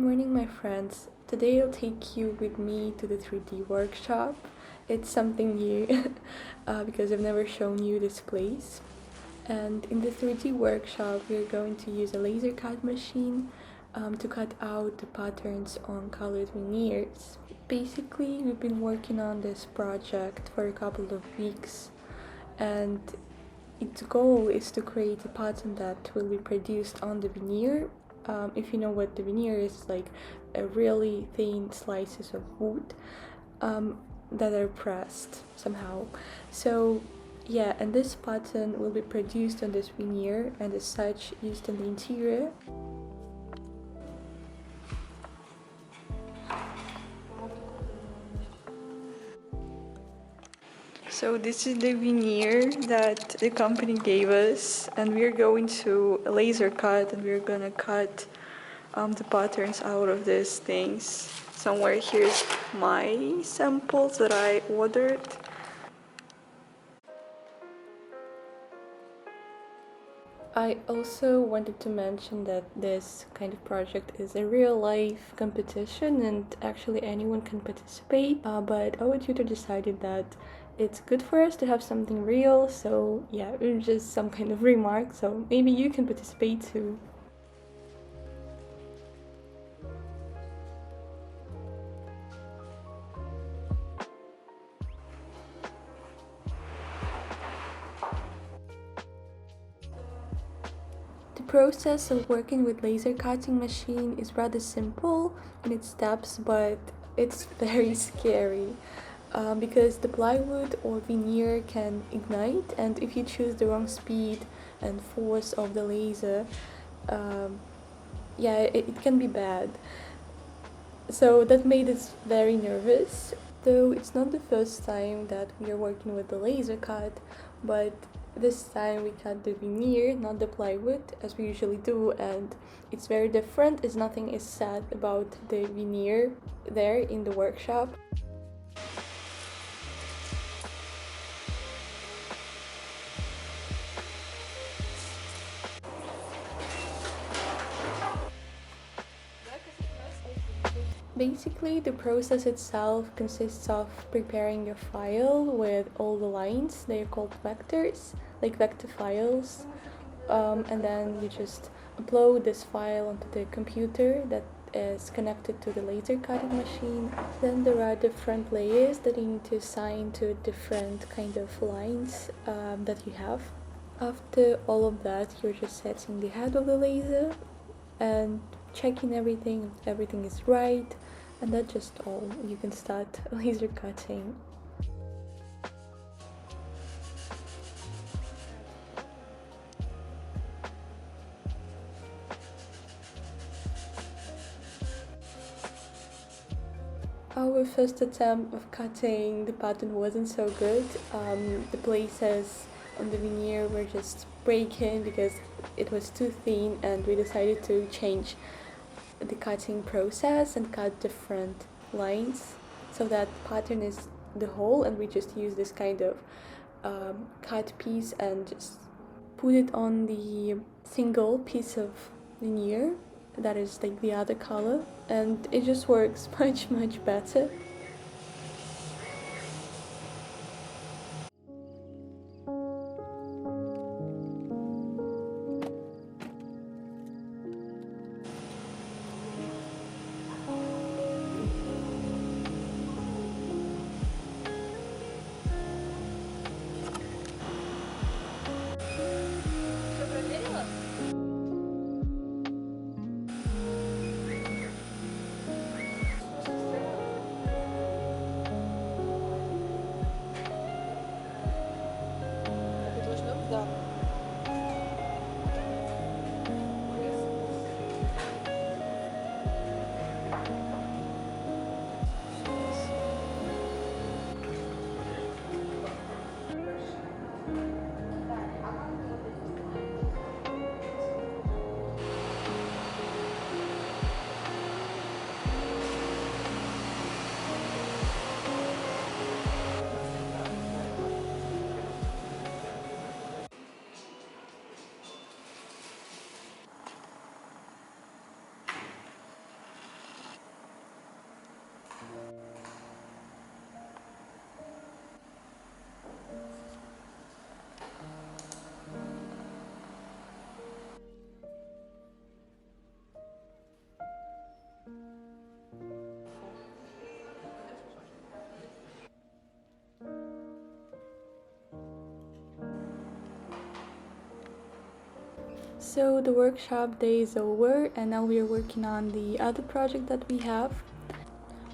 morning, my friends. Today I'll take you with me to the 3D workshop. It's something new because I've never shown you this place. And in the 3D workshop, we're going to use a laser cut machine to cut out the patterns on colored veneers. Basically, we've been working on this project for a couple of weeks, and its goal is to create a pattern that will be produced on the veneer. If you know what the veneer is, like a really thin slices of wood that are pressed somehow. So yeah, and this pattern will be produced on this veneer and as such used in the interior. So this is the veneer that the company gave us, and we're going to laser cut, and we're gonna cut the patterns out of these things. Somewhere here's my samples that I ordered. I also wanted to mention that this kind of project is a real-life competition and actually anyone can participate, but our tutor decided that it's good for us to have something real, so yeah, it was just some kind of remark, so maybe you can participate too. The process of working with laser cutting machine is rather simple in its steps, but it's very scary because the plywood or veneer can ignite, and if you choose the wrong speed and force of the laser, yeah, it can be bad. So that made us very nervous. Though it's not the first time that we are working with the laser cut, but this time we cut the veneer, not the plywood, as we usually do, and it's very different as nothing is said about the veneer there in the workshop. Basically, the process itself consists of preparing a file with all the lines. They are called vectors, like vector files. And then you just upload this file onto the computer that is connected to the laser cutting machine. Then there are different layers that you need to assign to different kind of lines that you have. After all of that, you're just setting the head of the laser and checking everything, if everything is right, and that's just all. You can start laser cutting. Our first attempt of cutting the pattern wasn't so good. The places on the veneer were just breaking because it was too thin, and we decided to change the cutting process and cut different lines so that pattern is the whole, and we just use this kind of cut piece and just put it on the single piece of veneer that is like the other color, and it just works much better. So the workshop day is over, and now we are working on the other project that we have.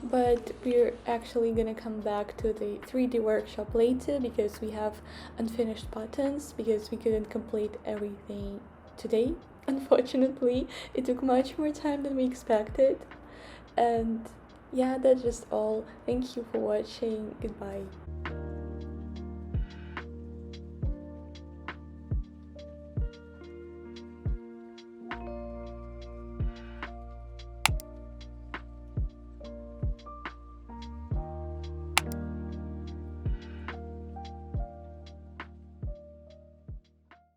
But we're actually gonna come back to the 3D workshop later because we have unfinished buttons because we couldn't complete everything today. Unfortunately, it took much more time than we expected. And yeah, that's just all. Thank you for watching. Goodbye.